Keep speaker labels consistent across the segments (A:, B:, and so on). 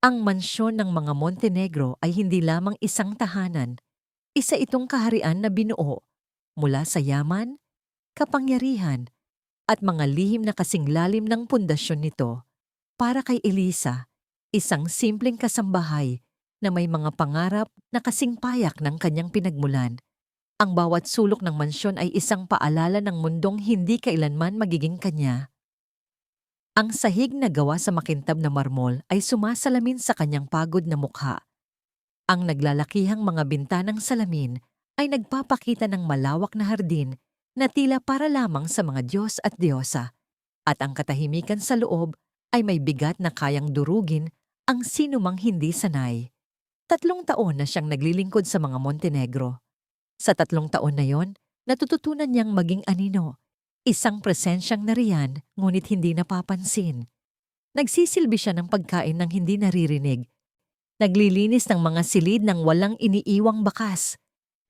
A: Ang mansyon ng mga Montenegro ay hindi lamang isang tahanan, isa itong kaharian na binuo mula sa yaman, kapangyarihan, at mga lihim na kasinglalim ng pundasyon nito para kay Elisa, isang simpleng kasambahay na may mga pangarap na kasing payak ng kanyang pinagmulan. Ang bawat sulok ng mansyon ay isang paalala ng mundong hindi kailanman magiging kanya. Ang sahig na gawa sa makintab na marmol ay sumasalamin sa kanyang pagod na mukha. Ang naglalakihang mga bintanang salamin ay nagpapakita ng malawak na hardin na tila para lamang sa mga Diyos at Diyosa, at ang katahimikan sa loob ay may bigat na kayang durugin ang sinumang hindi sanay. 3 taon na siyang naglilingkod sa mga Montenegro. Sa 3 taon na yon, natututunan niyang maging anino, isang presensyang nariyan ngunit hindi napapansin. Nagsisilbi siya ng pagkain ng hindi naririnig, naglilinis ng mga silid ng walang iniiwang bakas,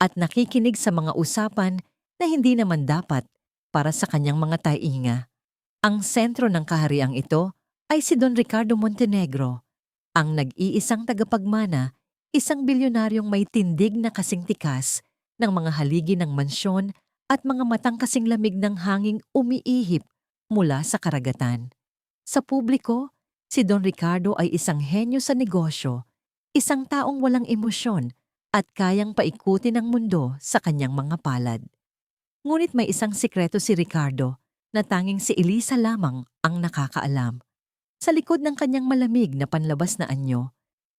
A: at nakikinig sa mga usapan na hindi naman dapat para sa kanyang mga tainga. Ang sentro ng kahariang ito ay si Don Ricardo Montenegro, ang nag-iisang tagapagmana, isang bilyonaryong may tindig na kasing tikas ng mga haligi ng mansyon at mga matang kasing lamig ng hanging umiihip mula sa karagatan. Sa publiko, si Don Ricardo ay isang henyo sa negosyo, isang taong walang emosyon at kayang paikutin ang mundo sa kanyang mga palad. Ngunit may isang sikreto si Ricardo na tanging si Elisa lamang ang nakakaalam. Sa likod ng kanyang malamig na panlabas na anyo,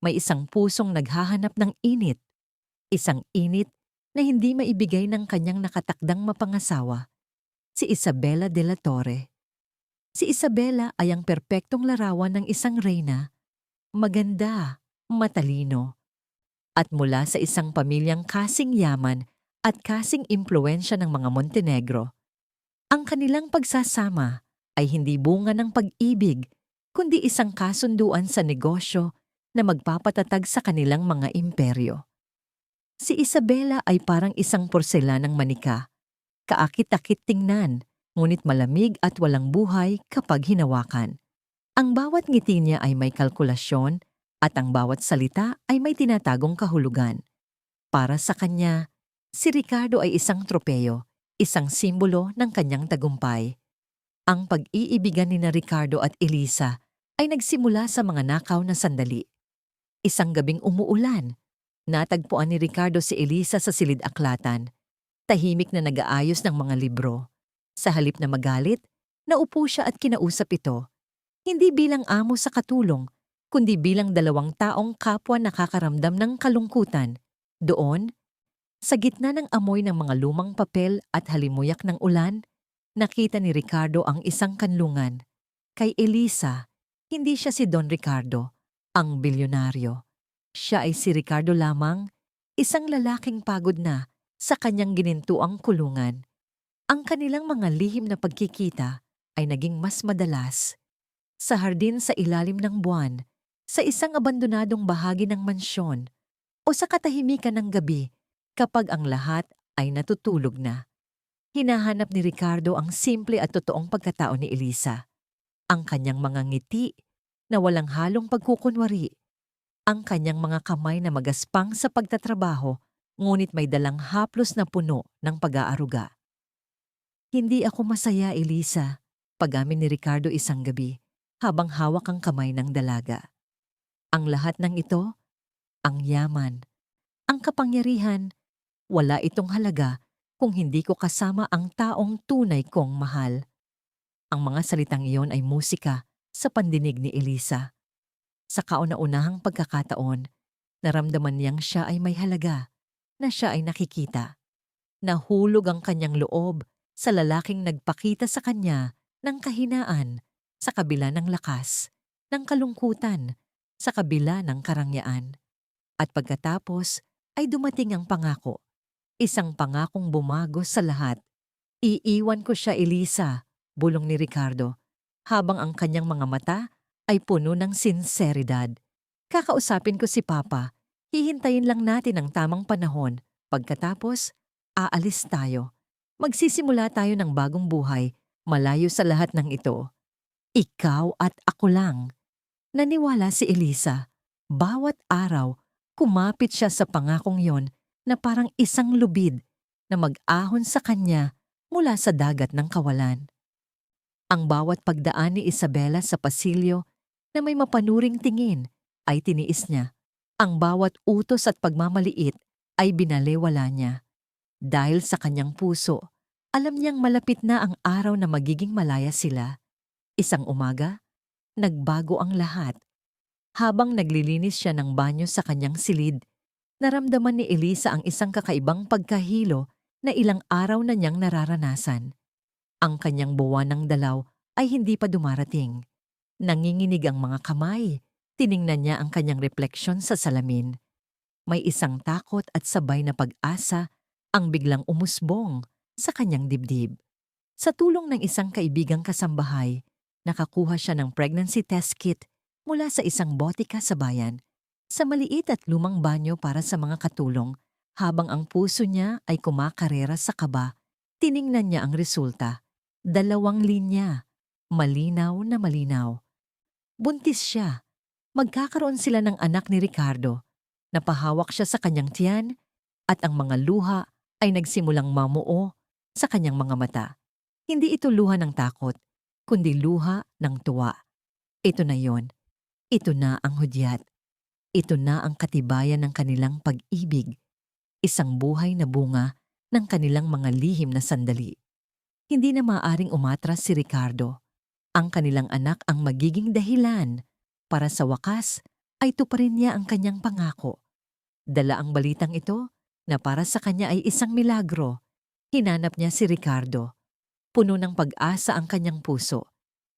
A: may isang pusong naghahanap ng init. Isang init na hindi maibigay ng kanyang nakatakdang mapangasawa, si Isabela de la Torre. Si Isabela ay ang perpektong larawan ng isang reyna, maganda, matalino, at mula sa isang pamilyang kasing yaman at kasing impluensya ng mga Montenegro. Ang kanilang pagsasama ay hindi bunga ng pag-ibig, kundi isang kasunduan sa negosyo na magpapatatag sa kanilang mga imperyo. Si Isabela ay parang isang porselanang manika, kaakit-akit tingnan, ngunit malamig at walang buhay kapag hinawakan. Ang bawat ngiti niya ay may kalkulasyon at ang bawat salita ay may tinatagong kahulugan. Para sa kanya, si Ricardo ay isang tropeyo, isang simbolo ng kanyang tagumpay. Ang pag-iibigan ni na Ricardo at Elisa ay nagsimula sa mga nakaw na sandali. Isang gabing umuulan, natagpuan ni Ricardo si Elisa sa silid-aklatan, tahimik na nag-aayos ng mga libro. Sa halip na magalit, naupo siya at kinausap ito, hindi bilang amo sa katulong, kundi bilang 2 taong kapwa nakakaramdam ng kalungkutan. Doon, sa gitna ng amoy ng mga lumang papel at halimuyak ng ulan, nakita ni Ricardo ang isang kanlungan. Kay Elisa, hindi siya si Don Ricardo, ang bilyonaryo. Siya ay si Ricardo lamang, isang lalaking pagod na sa kanyang ginintuang kulungan. Ang kanilang mga lihim na pagkikita ay naging mas madalas. Sa hardin sa ilalim ng buwan, sa isang abandonadong bahagi ng mansyon, o sa katahimikan ng gabi kapag ang lahat ay natutulog na. Hinahanap ni Ricardo ang simple at totoong pagkatao ni Elisa. Ang kanyang mga ngiti na walang halong pagkukunwari, ang kanyang mga kamay na magaspang sa pagtatrabaho ngunit may dalang haplos na puno ng pag-aaruga. Hindi ako masaya, Elisa, pag-amin ni Ricardo isang gabi habang hawak ang kamay ng dalaga. Ang lahat ng ito, ang yaman, ang kapangyarihan, wala itong halaga kung hindi ko kasama ang taong tunay kong mahal. Ang mga salitang iyon ay musika sa pandinig ni Elisa. Sa kauna-unahang pagkakataon, naramdaman niyang siya ay may halaga, na siya ay nakikita. Nahulog ang kanyang loob sa lalaking nagpakita sa kanya ng kahinaan sa kabila ng lakas, ng kalungkutan, sa kabila ng karangyaan. At pagkatapos ay dumating ang pangako, isang pangakong bumagos sa lahat. Iiwan ko siya, Elisa, bulong ni Ricardo, habang ang kanyang mga mata ay puno ng sinseridad. Kakausapin ko si Papa, hihintayin lang natin ang tamang panahon. Pagkatapos, aalis tayo. Magsisimula tayo ng bagong buhay, malayo sa lahat ng ito. Ikaw at ako lang. Naniwala si Elisa, Bawat araw, kumapit siya sa pangakong yon na parang isang lubid na mag-ahon sa kanya mula sa dagat ng kawalan. Ang bawat pagdaan ni Isabela sa pasilyo na may mapanuring tingin ay tiniis niya. Ang bawat utos at pagmamaliit ay binalewala niya. Dahil sa kanyang puso, alam niyang malapit na ang araw na magiging malaya sila. Isang umaga, nagbago ang lahat. Habang naglilinis siya ng banyo sa kanyang silid, naramdaman ni Elisa ang isang kakaibang pagkahilo na ilang araw na niyang nararanasan. Ang kanyang buwan ng dalaw ay hindi pa dumarating. Nanginginig ang mga kamay. Tiningnan niya ang kanyang refleksyon sa salamin. May isang takot at sabay na pag-asa ang biglang umusbong sa kanyang dibdib. Sa tulong ng isang kaibigang kasambahay, nakakuha siya ng pregnancy test kit mula sa isang botika sa bayan, sa maliit at lumang banyo para sa mga katulong. Habang ang puso niya ay kumakarera sa kaba, tiningnan niya ang resulta. 2 linya, malinaw na malinaw. Buntis siya. Magkakaroon sila ng anak ni Ricardo. Napahawak siya sa kanyang tiyan at ang mga luha ay nagsimulang mamuo sa kanyang mga mata. Hindi ito luha ng takot, kundi luha ng tuwa. Ito na yon. Ito na ang hudyat. Ito na ang katibayan ng kanilang pag-ibig. Isang buhay na bunga ng kanilang mga lihim na sandali. Hindi na maaaring umatras si Ricardo. Ang kanilang anak ang magiging dahilan para sa wakas ay tuparin niya ang kanyang pangako. Dala ang balitang ito na para sa kanya ay isang milagro. Hinanap niya si Ricardo. Puno ng pag-asa ang kanyang puso.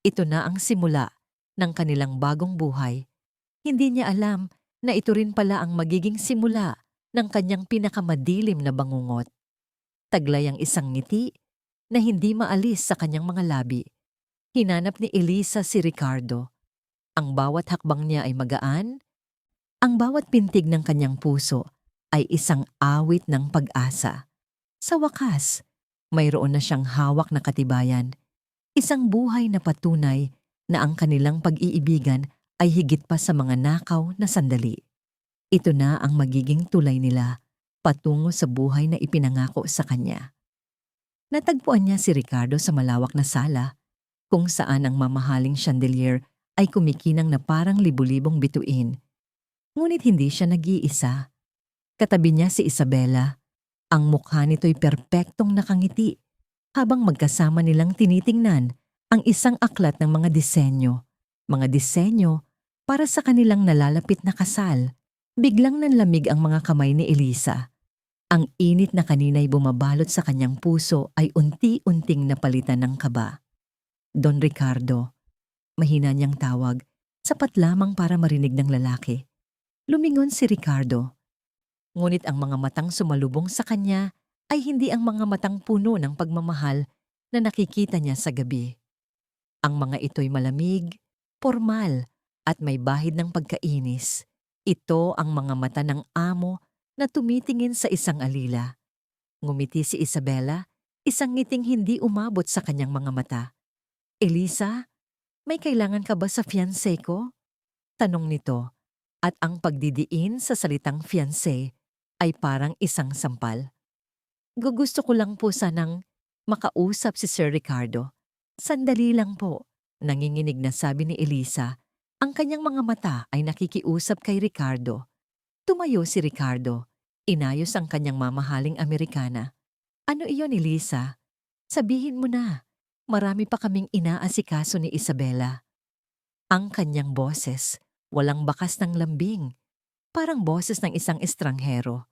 A: Ito na ang simula ng kanilang bagong buhay. Hindi niya alam na ito rin pala ang magiging simula ng kanyang pinakamadilim na bangungot. Taglay ang isang ngiti na hindi maalis sa kanyang mga labi. Hinanap ni Elisa si Ricardo. Ang bawat hakbang niya ay magaan. Ang bawat pintig ng kanyang puso ay isang awit ng pag-asa. Sa wakas, mayroon na siyang hawak na katibayan. Isang buhay na patunay na ang kanilang pag-iibigan ay higit pa sa mga nakaw na sandali. Ito na ang magiging tulay nila patungo sa buhay na ipinangako sa kanya. Natagpuan niya si Ricardo sa malawak na sala kung saan ang mamahaling chandelier ay kumikinang na parang libu-libong bituin. Ngunit hindi siya nag-iisa. Katabi niya si Isabela. Ang mukha nito'y perpektong nakangiti habang magkasama nilang tinitingnan ang isang aklat ng mga disenyo. Mga disenyo para sa kanilang nalalapit na kasal. Biglang nanlamig ang mga kamay ni Elisa. Ang init na kanina'y bumabalot sa kanyang puso ay unti-unting napalitan ng kaba. Don Ricardo. Mahina niyang tawag, sapat lamang para marinig ng lalaki. Lumingon si Ricardo. Ngunit ang mga matang sumalubong sa kanya ay hindi ang mga matang puno ng pagmamahal na nakikita niya sa gabi. Ang mga ito'y malamig, formal, at may bahid ng pagkainis. Ito ang mga mata ng amo na tumitingin sa isang alila. Ngumiti si Isabela, isang ngiting hindi umabot sa kanyang mga mata. Elisa, may kailangan ka ba sa fiancé ko? Tanong nito, at ang pagdidiin sa salitang fiancé ay parang isang sampal. Gugusto ko lang po sanang makausap si Sir Ricardo. Sandali lang po, nanginginig na sabi ni Elisa. Ang kanyang mga mata ay nakikiusap kay Ricardo. Tumayo si Ricardo. Inayos ang kanyang mamahaling Amerikana. Ano iyon, Elisa? Sabihin mo na. Marami pa kaming inaasikaso ni Isabela. Ang kanyang boses, walang bakas ng lambing. Parang boses ng isang estranghero.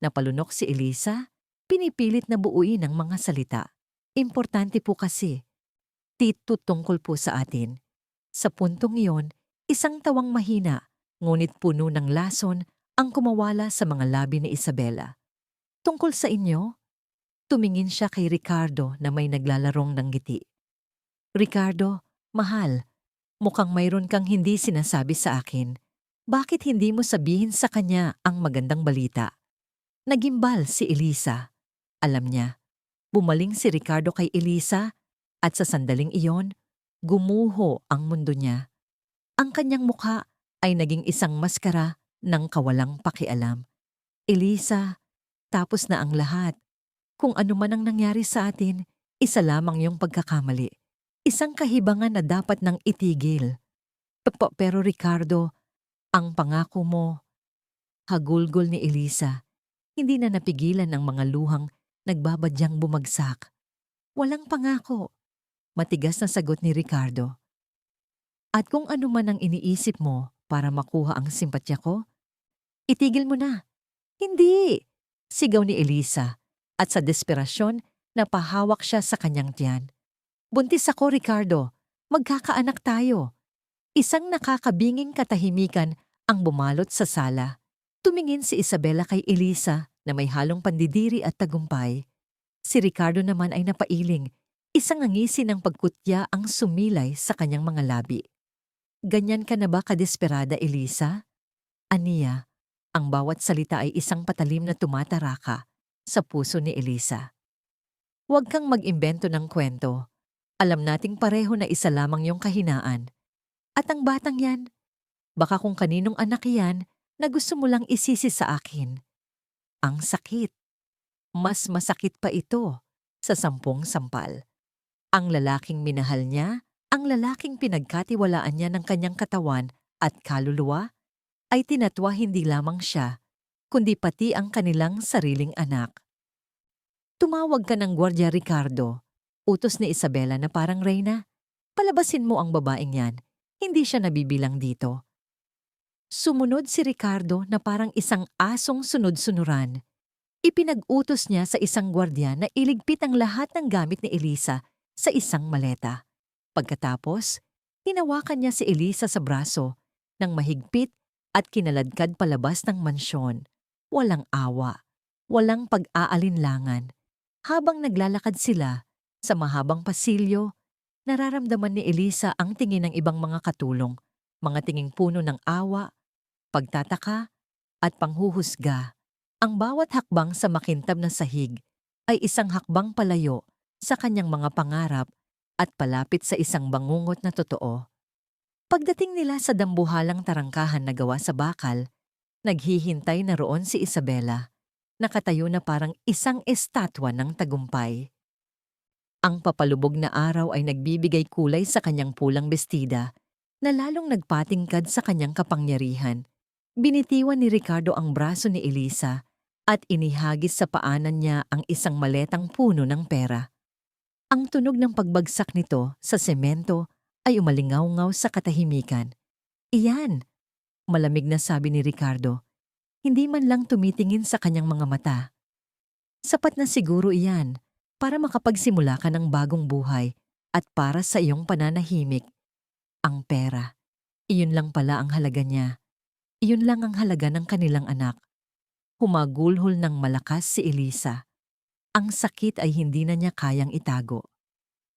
A: Napalunok si Elisa, pinipilit na buuin ang mga salita. Importante po kasi. Tito tungkol po sa atin. Sa puntong iyon, isang tawang mahina, ngunit puno ng lason ang kumawala sa mga labi ni Isabela. Tungkol sa inyo? Tumingin siya kay Ricardo na may naglalarong ng ngiti. Ricardo, mahal, mukhang mayroon kang hindi sinasabi sa akin. Bakit hindi mo sabihin sa kanya ang magandang balita? Nagimbal si Elisa. Alam niya, bumaling si Ricardo kay Elisa at sa sandaling iyon, gumuho ang mundo niya. Ang kanyang mukha ay naging isang maskara ng kawalang pakialam. Elisa, tapos na ang lahat. Kung ano man ang nangyari sa atin, isa lamang yung pagkakamali. Isang kahibangan na dapat nang itigil. Pero Ricardo, ang pangako mo, hagulgol ni Elisa, hindi na napigilan ng mga luhang nagbabadyang bumagsak. Walang pangako, matigas na sagot ni Ricardo. At kung ano man ang iniisip mo para makuha ang simpatya ko, itigil mo na. Hindi! Sigaw ni Elisa at sa desperasyon napahawak siya sa kanyang tiyan. Buntis ako, Ricardo. Magkakaanak tayo. Isang nakakabinging katahimikan ang bumalot sa sala. Tumingin si Isabela kay Elisa na may halong pandidiri at tagumpay. Si Ricardo naman ay napailing. Isang angisi ng pagkutya ang sumilay sa kanyang mga labi. Ganyan ka na ba kadesperada, Elisa? Aniya, ang bawat salita ay isang patalim na tumataraka sa puso ni Elisa. Huwag kang mag-imbento ng kwento. Alam nating pareho na isa lamang yung kahinaan. At ang batang yan, baka kung kaninong anak yan na gusto mo lang isisi sa akin. Ang sakit. Mas masakit pa ito sa 10 sampal. Ang lalaking minahal niya, ang lalaking pinagkatiwalaan niya ng kanyang katawan at kaluluwa, ay tinatwa hindi lamang siya, kundi pati ang kanilang sariling anak. Tumawag ka ng Gwardiya, Ricardo. Utos ni Isabela na parang reyna. Palabasin mo ang babaeng yan. Hindi siya nabibilang dito. Sumunod si Ricardo na parang isang asong sunod-sunuran. Ipinag-utos niya sa isang gwardiya na iligpit ang lahat ng gamit ni Elisa sa isang maleta. Pagkatapos, hinawakan niya si Elisa sa braso ng mahigpit at kinaladkad palabas ng mansyon. Walang awa, walang pag-aalinlangan. Habang naglalakad sila sa mahabang pasilyo, nararamdaman ni Elisa ang tingin ng ibang mga katulong, mga tinging puno ng awa, pagtataka, at panghuhusga. Ang bawat hakbang sa makintab na sahig ay isang hakbang palayo sa kanyang mga pangarap at palapit sa isang bangungot na totoo. Pagdating nila sa dambuhalang tarangkahan na gawa sa bakal, naghihintay na roon si Isabela, nakatayo na parang isang estatwa ng tagumpay. Ang papalubog na araw ay nagbibigay kulay sa kanyang pulang bestida na lalong nagpatingkad sa kanyang kapangyarihan. Binitiwan ni Ricardo ang braso ni Elisa at inihagis sa paanan niya ang isang maletang puno ng pera. Ang tunog ng pagbagsak nito sa semento ay umalingaw-ngaw sa katahimikan. Iyan, malamig na sabi ni Ricardo. Hindi man lang tumitingin sa kanyang mga mata. Sapat na siguro iyan para makapagsimula ka ng bagong buhay at para sa iyong pananahimik. Ang pera, iyon lang pala ang halaga niya. Iyon lang ang halaga ng kanilang anak. Humagulhol ng malakas si Elisa. Ang sakit ay hindi na niya kayang itago.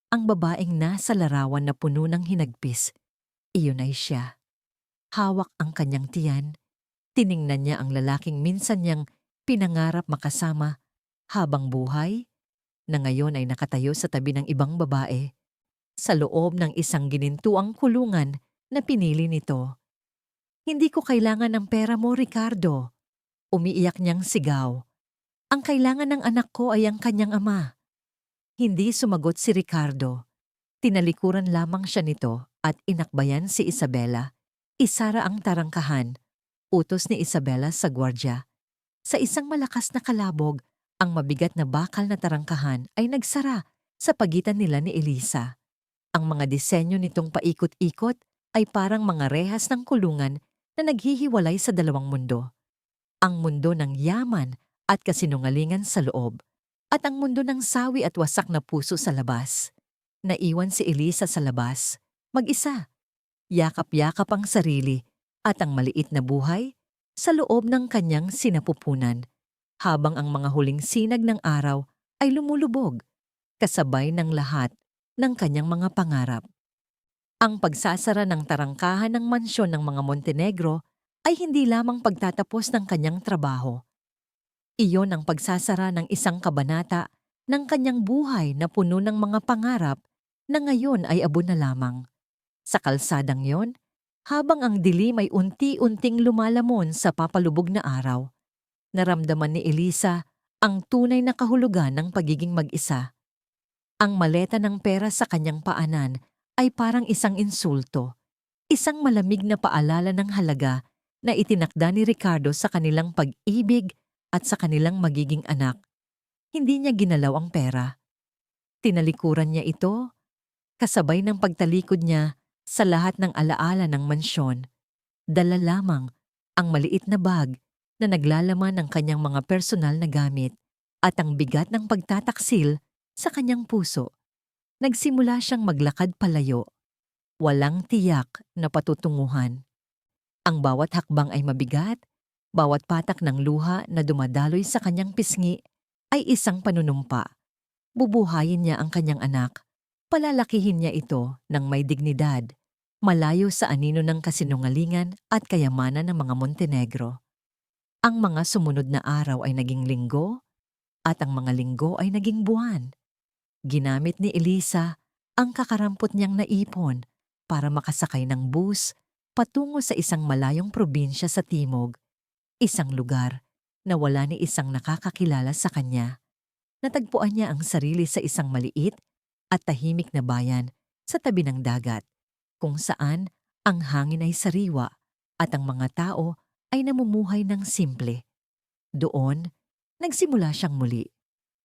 A: Ang babaeng nasa larawan na puno ng hinagpis, iyon ay siya. Hawak ang kanyang tiyan. Tiningnan niya ang lalaking minsan niyang pinangarap makasama habang buhay, na ngayon ay nakatayo sa tabi ng ibang babae, sa loob ng isang ginintuang kulungan na pinili nito. Hindi ko kailangan ng pera mo, Ricardo. Umiiyak niyang sigaw. Ang kailangan ng anak ko ay ang kanyang ama. Hindi sumagot si Ricardo. Tinalikuran lamang siya nito at inakbayan si Isabela. Isara ang tarangkahan. Utos ni Isabela sa gwardiya. Sa isang malakas na kalabog, ang mabigat na bakal na tarangkahan ay nagsara sa pagitan nila ni Elisa. Ang mga disenyo nitong paikot-ikot ay parang mga rehas ng kulungan na naghihiwalay sa dalawang mundo. Ang mundo ng yaman at kasinungalingan sa loob, at ang mundo ng sawi at wasak na puso sa labas. Naiwan si Elisa sa labas, mag-isa. Yakap-yakap ang sarili at ang maliit na buhay sa loob ng kanyang sinapupunan, habang ang mga huling sinag ng araw ay lumulubog, kasabay ng lahat ng kanyang mga pangarap. Ang pagsasara ng tarangkahan ng mansyon ng mga Montenegro ay hindi lamang pagtatapos ng kanyang trabaho. Iyon ang pagsasara ng isang kabanata ng kanyang buhay na puno ng mga pangarap na ngayon ay abo na lamang. Sa kalsadang yon, Habang ang dilim ay unti-unting lumalamon sa papalubog na araw, naramdaman ni Elisa ang tunay na kahulugan ng pagiging mag-isa. Ang maleta ng pera sa kanyang paanan ay parang isang insulto, isang malamig na paalala ng halaga na itinakda ni Ricardo sa kanilang pag-ibig at sa kanilang magiging anak. Hindi niya ginalaw ang pera. Tinalikuran niya ito, kasabay ng pagtalikod niya sa lahat ng alaala ng mansyon. Dala lamang ang maliit na bag na naglalaman ng kanyang mga personal na gamit at ang bigat ng pagtataksil sa kanyang puso. Nagsimula siyang maglakad palayo. Walang tiyak na patutunguhan. Ang bawat hakbang ay mabigat, bawat patak ng luha na dumadaloy sa kanyang pisngi ay isang panunumpa. Bubuhayin niya ang kanyang anak. Palalakihin niya ito ng may dignidad, malayo sa anino ng kasinungalingan at kayamanan ng mga Montenegro. Ang mga sumunod na araw ay naging linggo at ang mga linggo ay naging buwan. Ginamit ni Elisa ang kakarampot niyang naipon para makasakay ng bus patungo sa isang malayong probinsya sa timog, isang lugar na wala ni isang nakakakilala sa kanya. Natagpuan niya ang sarili sa isang maliit at tahimik na bayan sa tabi ng dagat, kung saan ang hangin ay sariwa at ang mga tao ay namumuhay ng simple. Doon, nagsimula siyang muli.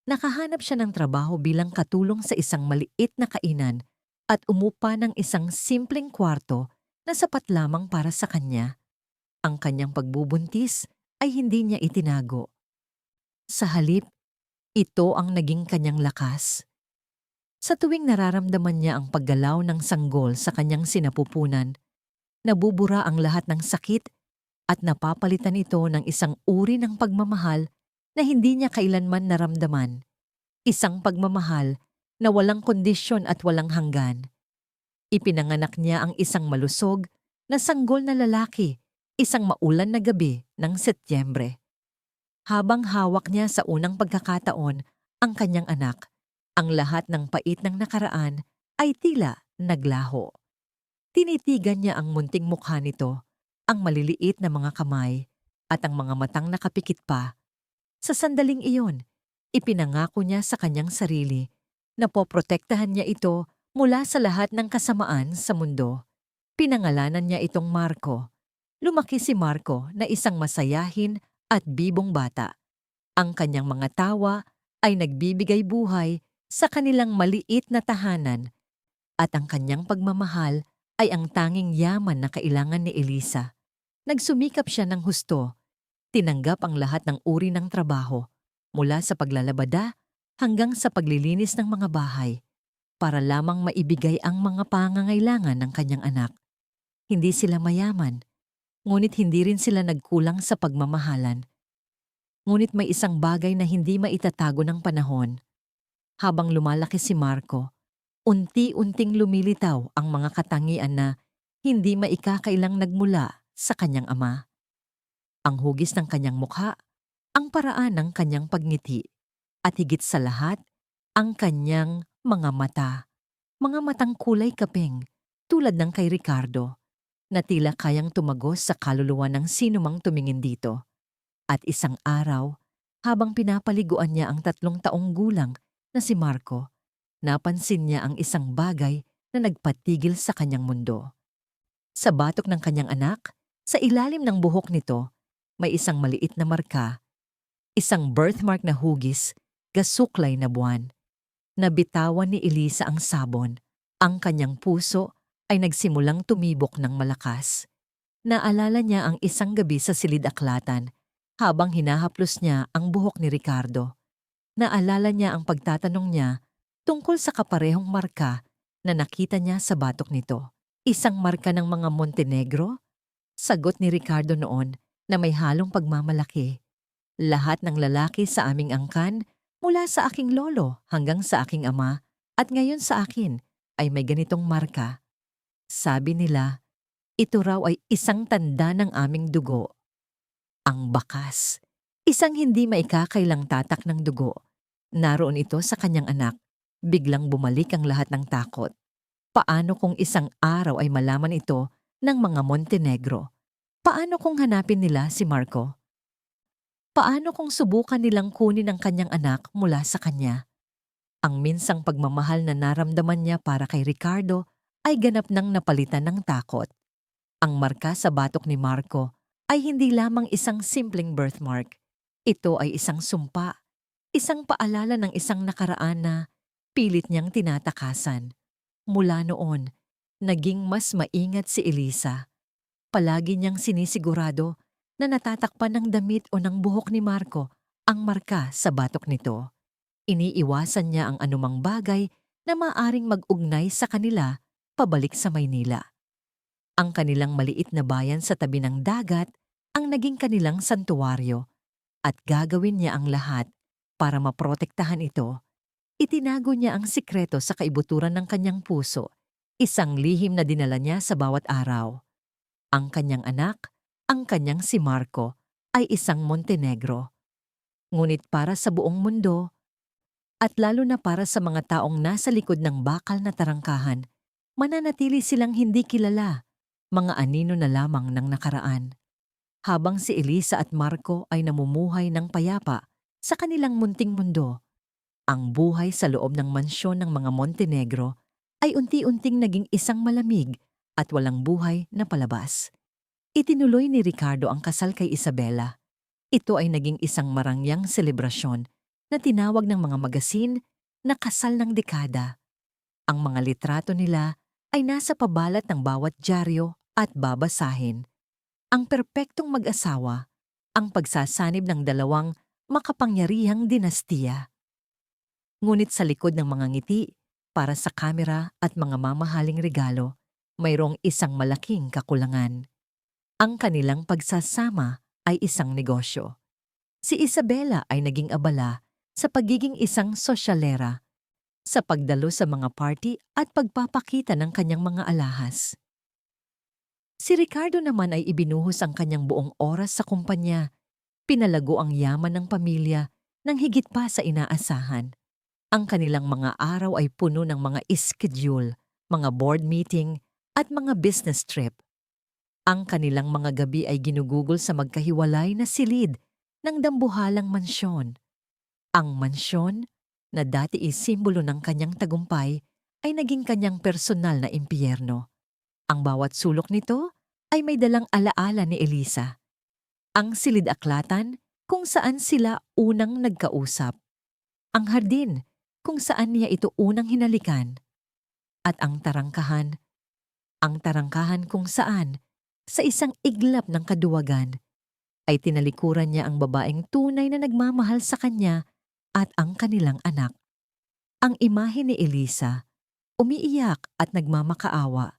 A: Nakahanap siya ng trabaho bilang katulong sa isang maliit na kainan at umupa ng isang simpleng kwarto na sapat lamang para sa kanya. Ang kanyang pagbubuntis ay hindi niya itinago. Sa halip, ito ang naging kanyang lakas. Sa tuwing nararamdaman niya ang paggalaw ng sanggol sa kanyang sinapupunan, nabubura ang lahat ng sakit at napapalitan ito ng isang uri ng pagmamahal na hindi niya kailanman naramdaman. Isang pagmamahal na walang kondisyon at walang hanggan. Ipinanganak niya ang isang malusog na sanggol na lalaki, isang maulan na gabi ng Setyembre. Habang hawak niya sa unang pagkakataon ang kanyang anak, ang lahat ng pait ng nakaraan ay tila naglaho. Tinitigan niya ang munting mukha nito, ang maliliit na mga kamay at ang mga matang nakapikit pa. Sa sandaling iyon, ipinangako niya sa kanyang sarili na poprotektahan niya ito mula sa lahat ng kasamaan sa mundo. Pinangalanan niya itong Marco. Lumaki si Marco na isang masayahin at bibong bata. Ang kanyang mga tawa ay nagbibigay buhay sa kanilang maliit na tahanan at ang kanyang pagmamahal ay ang tanging yaman na kailangan ni Elisa. Nagsumikap siya ng husto, tinanggap ang lahat ng uri ng trabaho, mula sa paglalabada hanggang sa paglilinis ng mga bahay, para lamang maibigay ang mga pangangailangan ng kanyang anak. Hindi sila mayaman, ngunit hindi rin sila nagkulang sa pagmamahalan. Ngunit may isang bagay na hindi maitatago ng panahon. Habang lumalaki si Marco, unti-unting lumilitaw ang mga katangian na hindi maikakailang nagmula sa kanyang ama. Ang hugis ng kanyang mukha, ang paraan ng kanyang pagngiti, at higit sa lahat, ang kanyang mga matang kulay kapeng tulad ng kay Ricardo, na tila kayang tumagos sa kaluluwa ng sinumang tumingin dito. At isang araw, habang pinapaliguan niya ang 3 taong gulang na si Marco, napansin niya ang isang bagay na nagpatigil sa kanyang mundo. Sa batok ng kanyang anak, sa ilalim ng buhok nito, may isang maliit na marka, isang birthmark na hugis, gasuklay na buwan. Nabitawan ni Elisa ang sabon. Ang kanyang puso ay nagsimulang tumibok ng malakas. Naalala niya ang isang gabi sa silid-aklatan habang hinahaplos niya ang buhok ni Ricardo. Naalala niya ang pagtatanong niya tungkol sa kaparehong marka na nakita niya sa batok nito. Isang marka ng mga Montenegro? Sagot ni Ricardo noon na may halong pagmamalaki. Lahat ng lalaki sa aming angkan, mula sa aking lolo hanggang sa aking ama at ngayon sa akin, ay may ganitong marka. Sabi nila, ito raw ay isang tanda ng aming dugo. Ang bakas, isang hindi maikakailang tatak ng dugo. Naroon ito sa kanyang anak. Biglang bumalik ang lahat ng takot. Paano kung isang araw ay malaman ito ng mga Montenegro. Paano kung hanapin nila si Marco? Paano kung subukan nilang kunin ang kanyang anak mula sa kanya? Ang minsang pagmamahal na naramdaman niya para kay Ricardo ay ganap nang napalitan ng takot. Ang marka sa batok ni Marco ay hindi lamang isang simpleng birthmark. Ito ay isang sumpa, isang paalala ng isang nakaraan na pilit niyang tinatakasan. Mula noon, naging mas maingat si Elisa. Palagi niyang sinisigurado na natatakpan ng damit o ng buhok ni Marco ang marka sa batok nito. Iniiwasan niya ang anumang bagay na maaring mag-ugnay sa kanila pabalik sa Maynila. Ang kanilang maliit na bayan sa tabi ng dagat ang naging kanilang santuwaryo at gagawin niya ang lahat para maprotektahan ito. Itinago niya ang sikreto sa kaibuturan ng kanyang puso, isang lihim na dinala niya sa bawat araw. Ang kanyang anak, ang kanyang si Marco, ay isang Montenegro. Ngunit para sa buong mundo, at lalo na para sa mga taong nasa likod ng bakal na tarangkahan, mananatili silang hindi kilala, mga anino na lamang ng nakaraan. Habang si Elisa at Marco ay namumuhay ng payapa sa kanilang munting mundo, ang buhay sa loob ng mansyon ng mga Montenegro ay unti-unting naging isang malamig at walang buhay na palabas. Itinuloy ni Ricardo ang kasal kay Isabela. Ito ay naging isang marangyang selebrasyon na tinawag ng mga magasin na kasal ng dekada. Ang mga litrato nila ay nasa pabalat ng bawat dyaryo at babasahin. Ang perpektong mag-asawa, ang pagsasanib ng dalawang makapangyarihang dinastiya. Ngunit sa likod ng mga ngiti, para sa kamera at mga mamahaling regalo, mayroong isang malaking kakulangan. Ang kanilang pagsasama ay isang negosyo. Si Isabela ay naging abala sa pagiging isang sosyalera, sa pagdalo sa mga party at pagpapakita ng kanyang mga alahas. Si Ricardo naman ay ibinuhos ang kanyang buong oras sa kumpanya, pinalago ang yaman ng pamilya nang higit pa sa inaasahan. Ang kanilang mga araw ay puno ng mga schedule, mga board meeting at mga business trip. Ang kanilang mga gabi ay ginugugol sa magkahiwalay na silid ng dambuhalang mansyon. Ang mansyon, na dati isimbolo ng kanyang tagumpay, ay naging kanyang personal na impyerno. Ang bawat sulok nito ay may dalang alaala ni Elisa. Ang silid-aklatan kung saan sila unang nagkausap. Ang hardin kung saan niya ito unang hinalikan. At ang tarangkahan kung saan sa isang iglap ng kaduwagan, ay tinalikuran niya ang babaeng tunay na nagmamahal sa kanya at ang kanilang anak. Ang imahe ni Elisa, umiiyak at nagmamakaawa,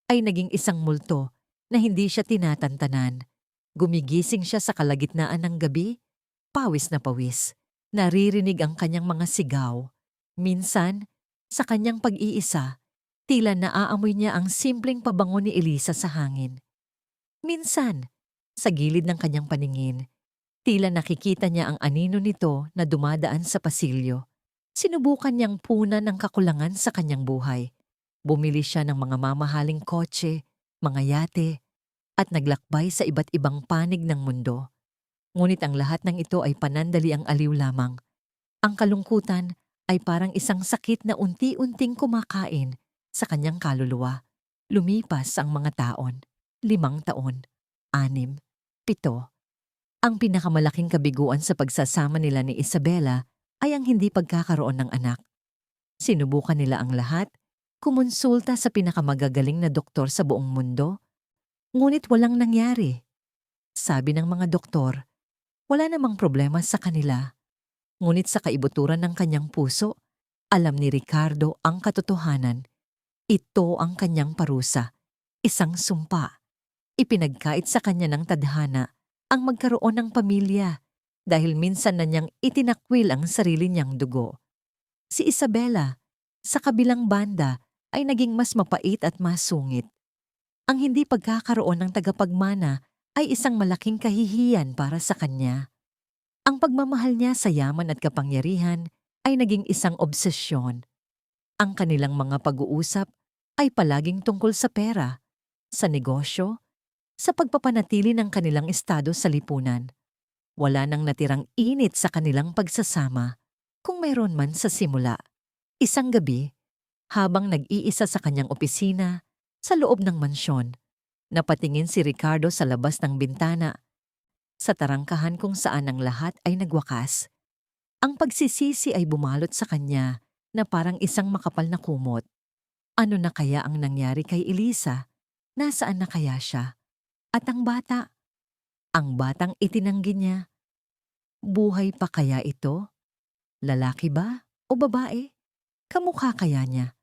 A: ay naging isang multo na hindi siya tinatantanan. Gumigising siya sa kalagitnaan ng gabi, pawis na pawis. Naririnig ang kanyang mga sigaw. Minsan, sa kanyang pag-iisa, tila naaamoy niya ang simpleng pabango ni Elisa sa hangin. Minsan, sa gilid ng kanyang paningin, tila nakikita niya ang anino nito na dumadaan sa pasilyo. Sinubukan niyang punan ang kakulangan sa kanyang buhay. Bumili siya ng mga mamahaling kotse, mga yate, at naglakbay sa iba't ibang panig ng mundo. Ngunit ang lahat ng ito ay panandali ang aliw lamang. Ang kalungkutan ay parang isang sakit na unti-unting kumakain sa kanyang kaluluwa. Lumipas ang mga taon, 5 taon, 6, 7. Ang pinakamalaking kabiguan sa pagsasama nila ni Isabela ay ang hindi pagkakaroon ng anak. Sinubukan nila ang lahat, kumonsulta sa pinakamagagaling na doktor sa buong mundo, ngunit walang nangyari. Sabi ng mga doktor, wala namang problema sa kanila. Ngunit sa kaibuturan ng kanyang puso, alam ni Ricardo ang katotohanan. Ito ang kanyang parusa, isang sumpa. Ipinagkait sa kanya ng tadhana ang magkaroon ng pamilya dahil minsan na niyang itinakwil ang sarili niyang dugo. Si Isabela, sa kabilang banda, ay naging mas mapait at masungit. Ang hindi pagkakaroon ng tagapagmana ay isang malaking kahihiyan para sa kanya. Ang pagmamahal niya sa yaman at kapangyarihan ay naging isang obsesyon. Ang kanilang mga pag-uusap ay palaging tungkol sa pera. sa negosyo, sa pagpapanatili ng kanilang estado sa lipunan. Wala nang natirang init sa kanilang pagsasama, kung mayroon man sa simula. Isang gabi, habang nag-iisa sa kanyang opisina, sa loob ng mansyon, napatingin si Ricardo sa labas ng bintana, sa tarangkahan kung saan ang lahat ay nagwakas. Ang pagsisisi ay bumalot sa kanya na parang isang makapal na kumot. Ano na kaya ang nangyari kay Elisa? Nasaan na kaya siya? At ang bata? Ang batang itinanggi niya. Buhay pa kaya ito? Lalaki ba o babae? Kamukha kaya niya?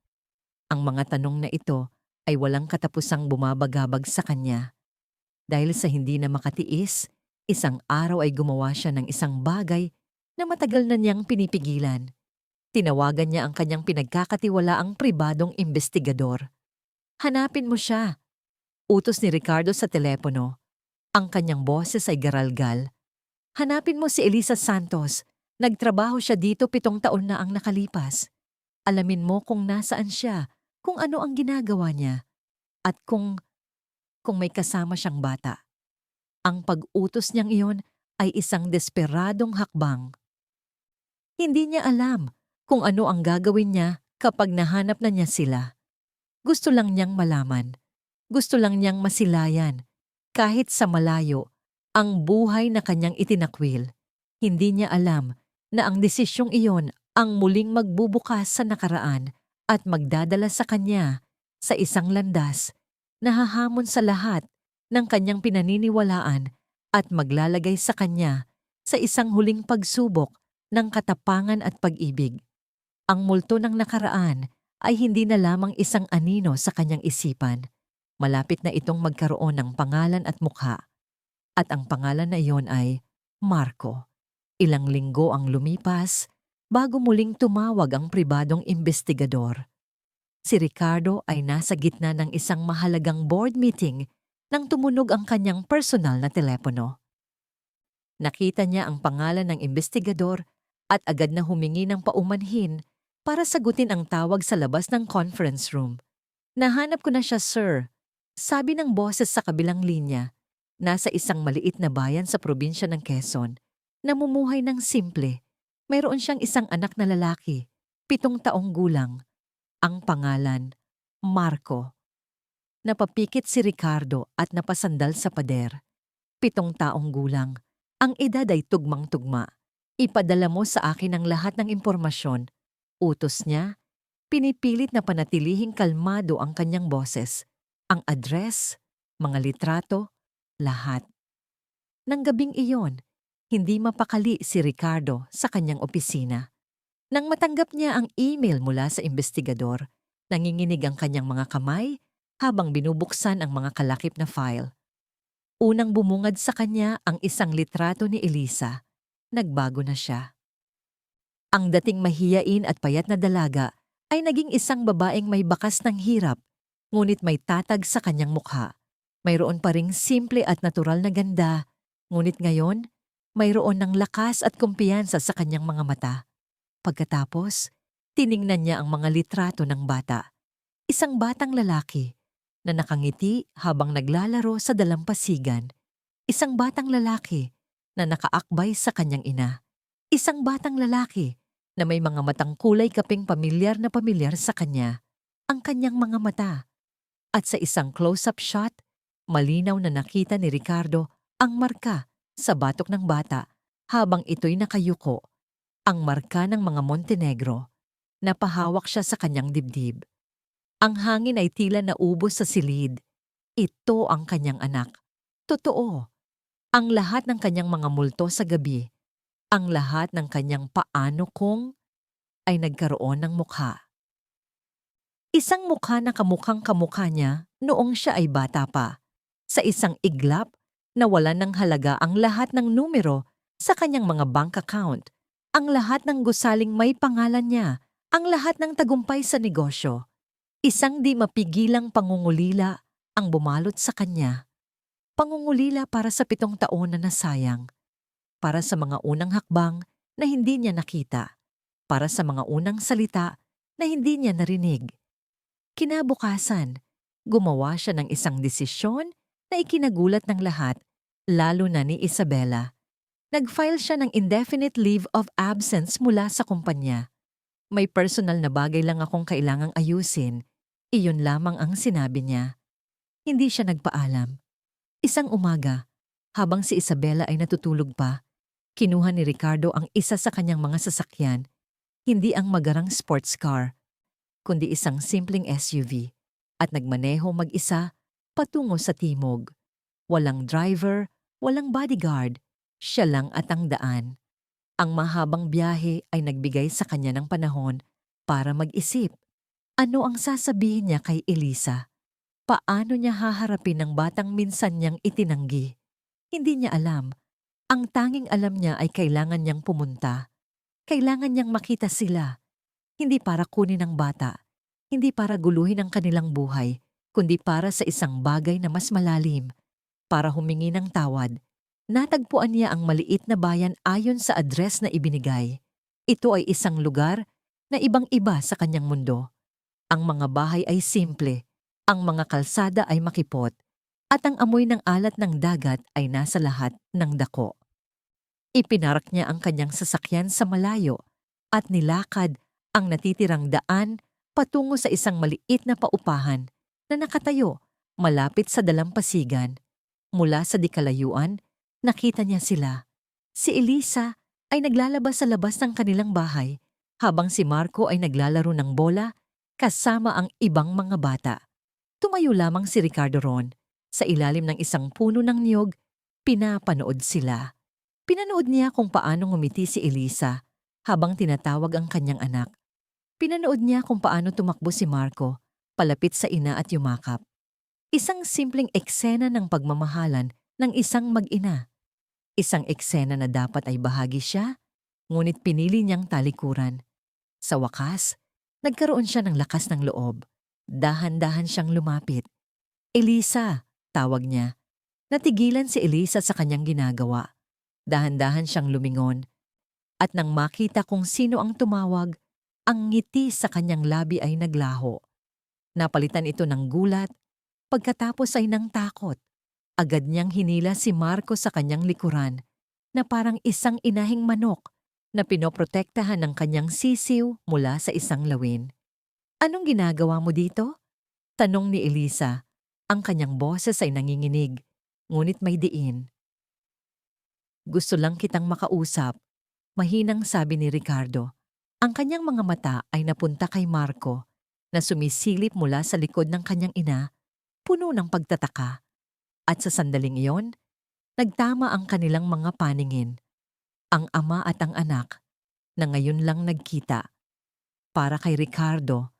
A: Ang mga tanong na ito ay walang katapusang bumabagabag sa kanya. Dahil sa hindi na makatiis, isang araw ay gumawa siya ng isang bagay na matagal na niyang pinipigilan. Tinawagan niya ang kanyang pinagkakatiwalaang pribadong investigador. Hanapin mo siya. Utos ni Ricardo sa telepono. Ang kanyang boses ay garalgal. Hanapin mo si Elisa Santos. Nagtrabaho siya dito 7 taon na ang nakalipas. Alamin mo kung nasaan siya, kung ano ang ginagawa niya, at kung may kasama siyang bata. Ang pag-utos niyang iyon ay isang desperadong hakbang. Hindi niya alam kung ano ang gagawin niya kapag nahanap na niya sila. Gusto lang niyang malaman. Gusto lang niyang masilayan, kahit sa malayo, ang buhay na kanyang itinakwil. Hindi niya alam na ang desisyong iyon ang muling magbubukas sa nakaraan at magdadala sa kanya sa isang landas na hahamon sa lahat ng kanyang pinaniniwalaan at maglalagay sa kanya sa isang huling pagsubok ng katapangan at pag-ibig. Ang multo ng nakaraan ay hindi na lamang isang anino sa kanyang isipan. Malapit na itong magkaroon ng pangalan at mukha. At ang pangalan na iyon ay Marco. Ilang linggo ang lumipas bago muling tumawag ang pribadong investigador. Si Ricardo ay nasa gitna ng isang mahalagang board meeting nang tumunog ang kanyang personal na telepono. Nakita niya ang pangalan ng investigador at agad na humingi ng paumanhin para sagutin ang tawag sa labas ng conference room. Nahanap ko na siya, sir. Sabi ng boses sa kabilang linya. Nasa isang maliit na bayan sa probinsya ng Quezon. Namumuhay ng simple. Mayroon siyang isang anak na lalaki, 7 taong gulang. Ang pangalan, Marco. Napapikit si Ricardo at napasandal sa pader. 7 taong gulang. Ang edad ay tugmang-tugma. Ipadala mo sa akin ang lahat ng impormasyon. Utos niya. Pinipilit na panatilihing kalmado ang kanyang boses. Ang address, mga litrato, lahat. Nang gabing iyon, hindi mapakali si Ricardo sa kanyang opisina. Nang matanggap niya ang email mula sa investigador, nanginginig ang kanyang mga kamay habang binubuksan ang mga kalakip na file. Unang bumungad sa kanya ang isang litrato ni Elisa. Nagbago na siya. Ang dating mahiyain at payat na dalaga ay naging isang babaeng may bakas ng hirap, ngunit may tatag sa kanyang mukha. Mayroon pa ring simple at natural na ganda, ngunit ngayon, mayroon ng lakas at kumpiyansa sa kanyang mga mata. Pagkatapos, tiningnan niya ang mga litrato ng bata. Isang batang lalaki na nakangiti habang naglalaro sa dalampasigan. Isang batang lalaki na nakaakbay sa kanyang ina. Isang batang lalaki na may mga matang kulay kaping pamilyar na pamilyar sa kanya. Ang kanyang mga mata. At sa isang close-up shot, malinaw na nakita ni Ricardo ang marka sa batok ng bata habang ito'y nakayuko. Ang marka ng mga Montenegro. Napahawak siya sa kanyang dibdib. Ang hangin ay tila naubos sa silid. Ito ang kanyang anak. Totoo. Ang lahat ng kanyang mga multo sa gabi, ang lahat ng kanyang paano kung ay nagkaroon ng mukha. Isang mukha na kamukhang kamukha niya noong siya ay bata pa. Sa isang iglap, nawalan ng halaga ang lahat ng numero sa kanyang mga bank account, ang lahat ng gusaling may pangalan niya, ang lahat ng tagumpay sa negosyo. Isang di mapigilang pangungulila ang bumalot sa kanya. Pangungulila para sa 7 taon na nasayang. Para sa mga unang hakbang na hindi niya nakita. Para sa mga unang salita na hindi niya narinig. Kinabukasan, Gumawa siya ng isang desisyon na ikinagulat ng lahat, lalo na ni Isabela. Nag-file siya ng indefinite leave of absence mula sa kumpanya. May personal na bagay lang akong kailangang ayusin. Iyon lamang ang sinabi niya. Hindi siya nagpaalam. Isang umaga, habang si Isabela ay natutulog pa, kinuha ni Ricardo ang isa sa kanyang mga sasakyan, hindi ang magarang sports car, kundi isang simpleng SUV, at nagmaneho mag-isa patungo sa timog. Walang driver, walang bodyguard, siya lang at ang daan. Ang mahabang biyahe ay nagbigay sa kanya ng panahon para mag-isip. Ano ang sasabihin niya kay Elisa? Paano niya haharapin ang batang minsan niyang itinanggi? Hindi niya alam. Ang tanging alam niya ay kailangan niyang pumunta. Kailangan niyang makita sila. Hindi para kunin ang bata. Hindi para guluhin ang kanilang buhay, kundi para sa isang bagay na mas malalim. Para humingi ng tawad. Natagpuan niya ang maliit na bayan ayon sa address na ibinigay. Ito ay isang lugar na ibang-iba sa kanyang mundo. Ang mga bahay ay simple, ang mga kalsada ay makipot, at ang amoy ng alat ng dagat ay nasa lahat ng dako. Ipinarak niya ang kanyang sasakyan sa malayo at nilakad ang natitirang daan patungo sa isang maliit na paupahan na nakatayo malapit sa dalampasigan. Mula sa dikalayuan, nakita niya sila. Si Elisa ay naglalabas sa labas ng kanilang bahay habang si Marco ay naglalaro ng bola kasama ang ibang mga bata. Tumayo lamang si Ricardo ron. Sa ilalim ng isang puno ng niyog, pinapanood sila. Pinanood niya kung paano ngumiti si Elisa habang tinatawag ang kanyang anak. Pinanood niya kung paano tumakbo si Marco, palapit sa ina at yumakap. Isang simpleng eksena ng pagmamahalan ng isang mag-ina. Isang eksena na dapat ay bahagi siya, ngunit pinili niyang talikuran. Sa wakas, nagkaroon siya ng lakas ng loob. Dahan-dahan siyang lumapit. Elisa, tawag niya. Natigilan si Elisa sa kanyang ginagawa. Dahan-dahan siyang lumingon. At nang makita kung sino ang tumawag, ang ngiti sa kanyang labi ay naglaho. Napalitan ito ng gulat, pagkatapos ay ng takot. Agad niyang hinila si Marco sa kanyang likuran na parang isang inahing manok na pinoprotektahan ng kanyang sisiw mula sa isang lawin. Anong ginagawa mo dito? Tanong ni Elisa. Ang kanyang boses ay nanginginig, ngunit may diin. Gusto lang kitang makausap, mahinang sabi ni Ricardo. Ang kanyang mga mata ay napunta kay Marco na sumisilip mula sa likod ng kanyang ina, puno ng pagtataka. At sa sandaling iyon, nagtama ang kanilang mga paningin. Ang ama at ang anak na ngayon lang nagkita. Para kay Ricardo,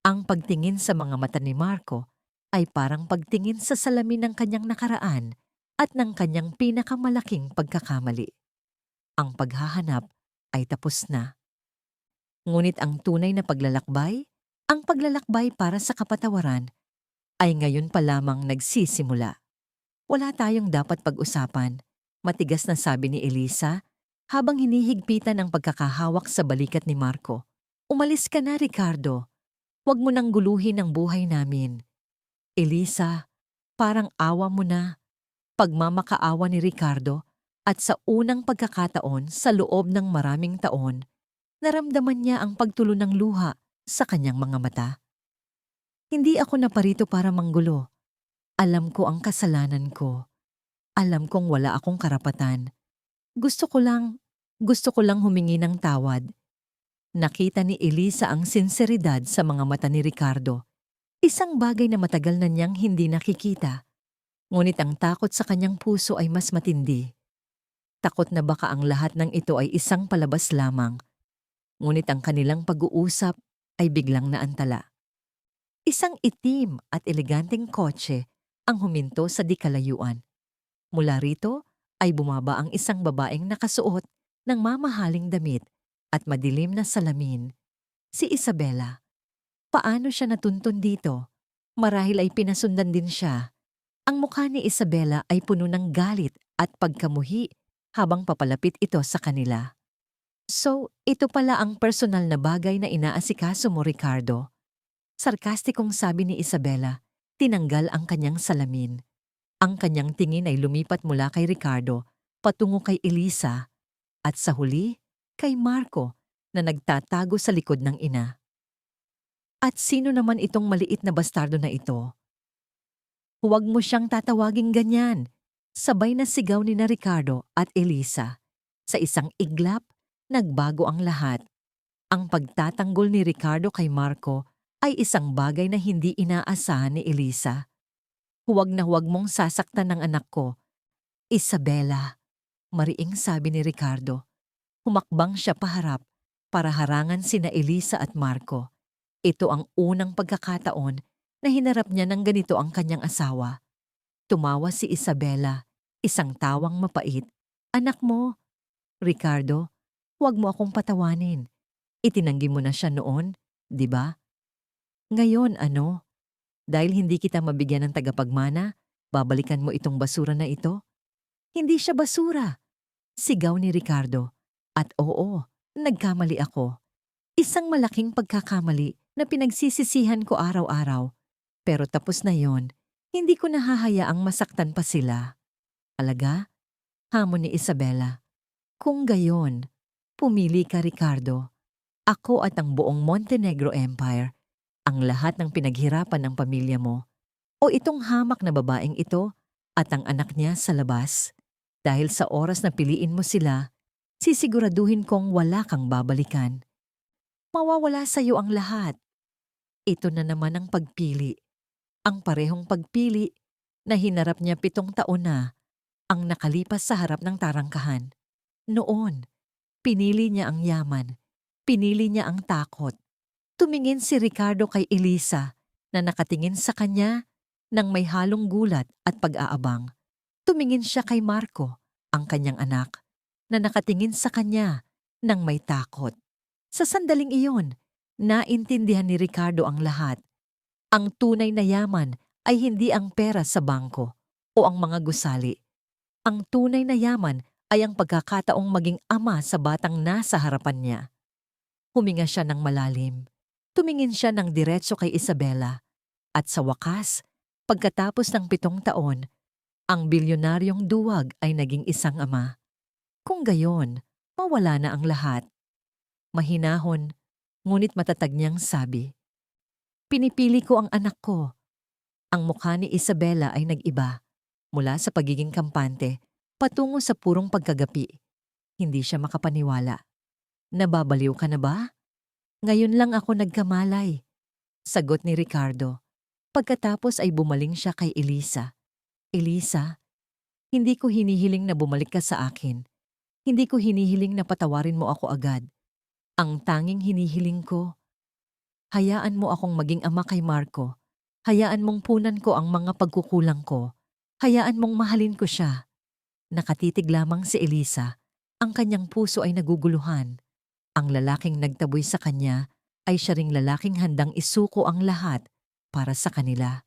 A: ang pagtingin sa mga mata ni Marco ay parang pagtingin sa salamin ng kanyang nakaraan at ng kanyang pinakamalaking pagkakamali. Ang paghahanap ay tapos na. Ngunit ang tunay na paglalakbay, ang paglalakbay para sa kapatawaran, ay ngayon pa lamang nagsisimula. Wala tayong dapat pag-usapan, matigas na sabi ni Elisa habang hinihigpitan ang pagkakahawak sa balikat ni Marco. Umalis ka na, Ricardo. Huwag mo nang guluhin ang buhay namin. Elisa, parang awa mo na. Pagmamakaawa ni Ricardo at sa unang pagkakataon sa loob ng maraming taon, naramdaman niya ang pagtulo ng luha sa kanyang mga mata. Hindi ako naparito para manggulo. Alam ko ang kasalanan ko. Alam kong wala akong karapatan. Gusto ko lang humingi ng tawad. Nakita ni Elisa ang sinseridad sa mga mata ni Ricardo. Isang bagay na matagal na niyang hindi nakikita. Ngunit ang takot sa kanyang puso ay mas matindi. Takot na baka ang lahat ng ito ay isang palabas lamang. Ngunit ang kanilang pag-uusap ay biglang naantala. Isang itim at eleganteng kotse ang huminto sa dikalayuan. Mula rito ay bumaba ang isang babaeng nakasuot ng mamahaling damit at madilim na salamin. Si Isabela. Paano siya natuntun dito? Marahil ay pinasundan din siya. Ang mukha ni Isabela ay puno ng galit at pagkamuhi habang papalapit ito sa kanila. So, ito pala ang personal na bagay na inaasikaso mo, Ricardo. Sarkastikong sabi ni Isabela Tinanggal ang kanyang salamin. Ang kanyang tingin ay lumipat mula kay Ricardo patungo kay Elisa at sa huli kay Marco na nagtatago sa likod ng ina. At sino naman itong maliit na bastardo na ito? Huwag mo siyang tatawaging ganyan. Sabay na sigaw ni na Ricardo at Elisa. Sa isang iglap, nagbago ang lahat. Ang pagtatanggol ni Ricardo kay Marco ay isang bagay na hindi inaasahan ni Elisa. Huwag na huwag mong sasaktan ng anak ko. Isabela, mariing sabi ni Ricardo. Humakbang siya paharap para harangan sina Elisa at Marco. Ito ang unang pagkakataon na hinarap niya ng ganito ang kanyang asawa. Tumawa si Isabela, isang tawang mapait. Anak mo, Ricardo, huwag mo akong patawanin. Itinanggi mo na siya noon, di ba? Ngayon ano? Dahil hindi kita mabigyan ng tagapagmana, babalikan mo itong basura na ito? Hindi siya basura, sigaw ni Ricardo. At oo, nagkamali ako. Isang malaking pagkakamali na pinagsisisihan ko araw-araw. Pero tapos na yon, hindi ko nahahayaang masaktan pa sila. Alaga? Hamon ni Isabela. Kung gayon, pumili ka Ricardo. Ako at ang buong Montenegro Empire, ang lahat ng pinaghirapan ng pamilya mo, o itong hamak na babaeng ito at ang anak niya sa labas. Dahil sa oras na piliin mo sila, sisiguraduhin kong wala kang babalikan. Mawawala sa iyo ang lahat. Ito na naman ang pagpili. Ang parehong pagpili na hinarap niya 7 taon na ang nakalipas sa harap ng tarangkahan. Noon, pinili niya ang yaman. Pinili niya ang takot. Tumingin si Ricardo kay Elisa na nakatingin sa kanya nang may halong gulat at pag-aabang. Tumingin siya kay Marco, ang kanyang anak, na nakatingin sa kanya nang may takot. Sa sandaling iyon, naintindihan ni Ricardo ang lahat. Ang tunay na yaman ay hindi ang pera sa bangko o ang mga gusali. Ang tunay na yaman ay ang pagkakataong maging ama sa batang nasa harapan niya. Huminga siya ng malalim. Tumingin siya ng diretso kay Isabela. At sa wakas, pagkatapos ng 7 taon, ang bilyonaryong duwag ay naging isang ama. Kung gayon, mawala na ang lahat. Mahinahon, ngunit matatag niyang sabi, pinipili ko ang anak ko. Ang mukha ni Isabela ay nag-iba, mula sa pagiging kampante, patungo sa purong pagkagapi. Hindi siya makapaniwala. Nababaliw ka na ba? Ngayon lang ako nagkamalay, sagot ni Ricardo. Pagkatapos ay bumaling siya kay Elisa. Elisa, hindi ko hinihiling na bumalik ka sa akin. Hindi ko hinihiling na patawarin mo ako agad. Ang tanging hinihiling ko, hayaan mo akong maging ama kay Marco. Hayaan mong punan ko ang mga pagkukulang ko. Hayaan mong mahalin ko siya. Nakatitig lamang si Elisa. Ang kanyang puso ay naguguluhan. Ang lalaking nagtaboy sa kanya ay siya ring lalaking handang isuko ang lahat para sa kanila.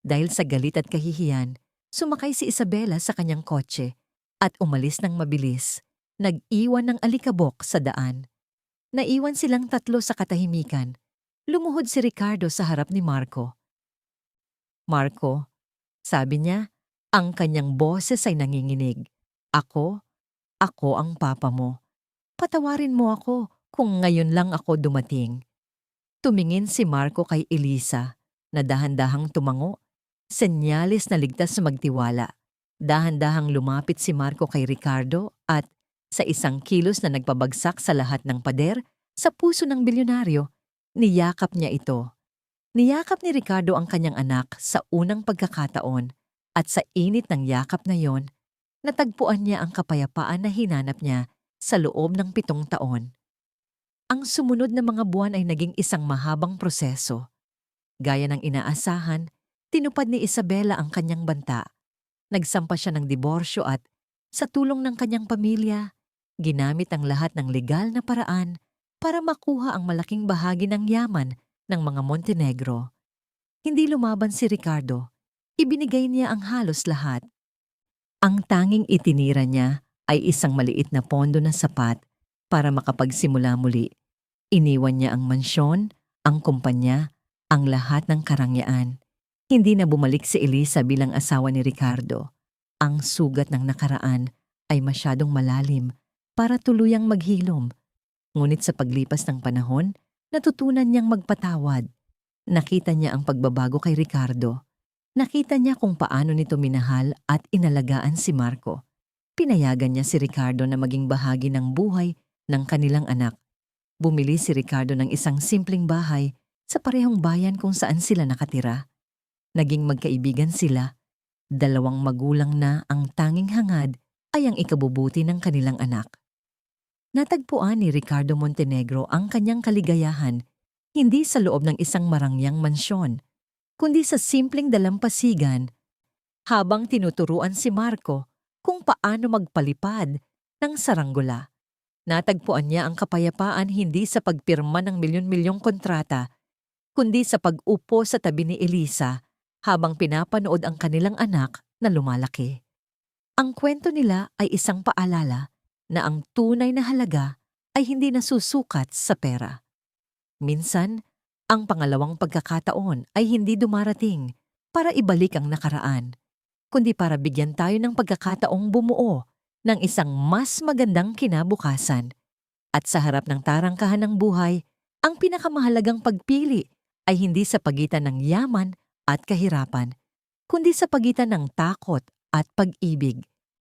A: Dahil sa galit at kahihiyan, sumakay si Isabela sa kanyang kotse at umalis ng mabilis. Nag-iwan ng alikabok sa daan. Naiwan silang 3 sa katahimikan. Lumuhod si Ricardo sa harap ni Marco. Marco, sabi niya, ang kanyang boses ay nanginginig. Ako ang papa mo. Patawarin mo ako kung ngayon lang ako dumating. Tumingin si Marco kay Elisa na dahan-dahang tumango, senyales na ligtas na magtiwala. Dahan-dahang lumapit si Marco kay Ricardo at sa isang kilos na nagpabagsak sa lahat ng pader sa puso ng bilyonaryo, niyakap niya ito. Niyakap ni Ricardo ang kanyang anak sa unang pagkakataon at sa init ng yakap na yon, natagpuan niya ang kapayapaan na hinanap niya sa loob ng 7 taon. Ang sumunod na mga buwan ay naging isang mahabang proseso. Gaya ng inaasahan, tinupad ni Isabela ang kanyang banta. Nagsampa siya ng diborsyo at, sa tulong ng kanyang pamilya, ginamit ang lahat ng legal na paraan para makuha ang malaking bahagi ng yaman ng mga Montenegro. Hindi lumaban si Ricardo. Ibinigay niya ang halos lahat. Ang tanging itinira niya ay isang maliit na pondo na sapat para makapagsimula muli. Iniwan niya ang mansyon, ang kumpanya, ang lahat ng karangyaan. Hindi na bumalik si Elisa bilang asawa ni Ricardo. Ang sugat ng nakaraan ay masyadong malalim para tuluyang maghilom. Ngunit sa paglipas ng panahon, natutunan niyang magpatawad. Nakita niya ang pagbabago kay Ricardo. Nakita niya kung paano nito minahal at inalagaan si Marco. Pinayagan niya si Ricardo na maging bahagi ng buhay ng kanilang anak. Bumili si Ricardo ng isang simpleng bahay sa parehong bayan kung saan sila nakatira. Naging magkaibigan sila. 2 magulang na ang tanging hangad ay ang ikabubuti ng kanilang anak. Natagpuan ni Ricardo Montenegro ang kanyang kaligayahan hindi sa loob ng isang marangyang mansyon, kundi sa simpleng dalampasigan habang tinuturuan si Marco kung paano magpalipad ng saranggola. Natagpuan niya ang kapayapaan hindi sa pagpirma ng milyon-milyong kontrata, kundi sa pag-upo sa tabi ni Elisa habang pinapanood ang kanilang anak na lumalaki. Ang kwento nila ay isang paalala na ang tunay na halaga ay hindi nasusukat sa pera. Minsan, ang pangalawang pagkakataon ay hindi dumarating para ibalik ang nakaraan, kundi para bigyan tayo ng pagkakataong bumuo ng isang mas magandang kinabukasan. At sa harap ng tarangkahan ng buhay, ang pinakamahalagang pagpili ay hindi sa pagitan ng yaman at kahirapan, kundi sa pagitan ng takot at pag-ibig.